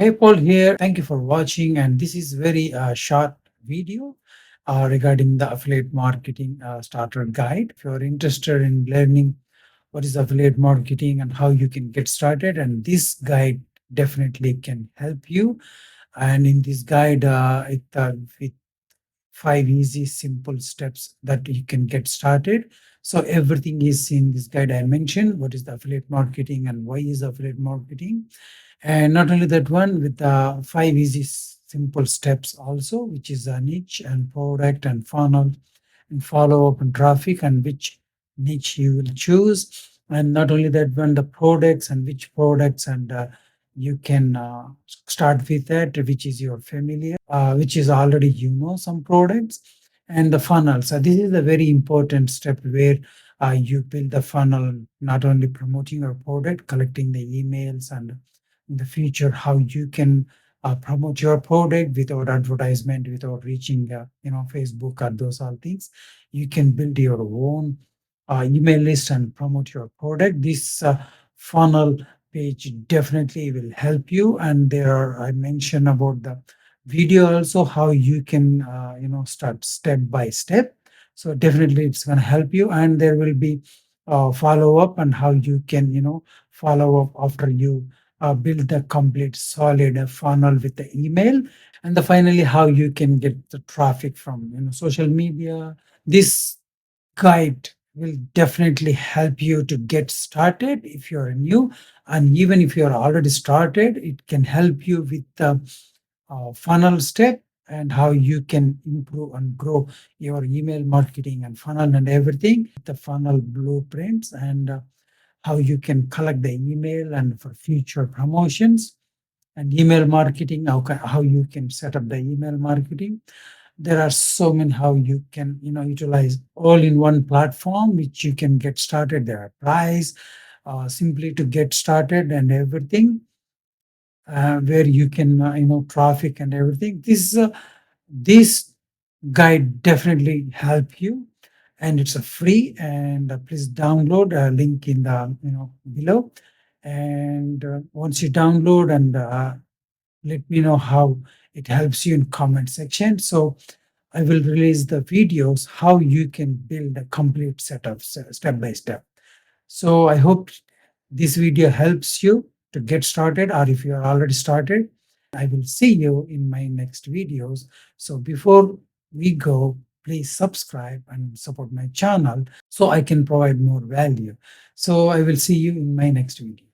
Hey Paul here. Thank you for watching. And this is very short video regarding the affiliate marketing starter guide. If you're interested in learning what is affiliate marketing and how you can get started, and this guide definitely can help you. And in this guide, with five easy, simple steps that you can get started. So everything is in this guide. I mentioned what is the affiliate marketing and why is affiliate marketing, and not only that one, with the five easy simple steps also, which is a niche and product and funnel and follow up and traffic and which niche you will choose. And not only that one, the products and which products and you can start with that, which is your familiar, which is already some products and the funnel. So this is a very important step where you build the funnel, not only promoting your product, collecting the emails, and in the future how you can promote your product without advertisement, without reaching Facebook or those all things. You can build your own email list and promote your product. This funnel page definitely will help you, and there are, I mentioned about the video also, how you can start step by step. So definitely it's going to help you, and there will be follow up and how you can follow up after you build the complete solid funnel with the email. And the finally how you can get the traffic from social media. This guide will definitely help you to get started if you're new, and even if you're already started, it can help you with the funnel step and how you can improve and grow your email marketing and funnel and everything, the funnel blueprints, and how you can collect the email and for future promotions and email marketing, how you can set up the email marketing. There are so many how you can utilize all in one platform which you can get started. There are price simply to get started and everything, where you can traffic and everything. This guide definitely help you, and it's a free, and please download a link in the below. And once you download, and let me know how it helps you in comment section. So I will release the videos how you can build a complete setup step by step. So I hope this video helps you to get started, or if you are already started, I will see you in my next videos. So before we go, please subscribe and support my channel so I can provide more value. So I will see you in my next video.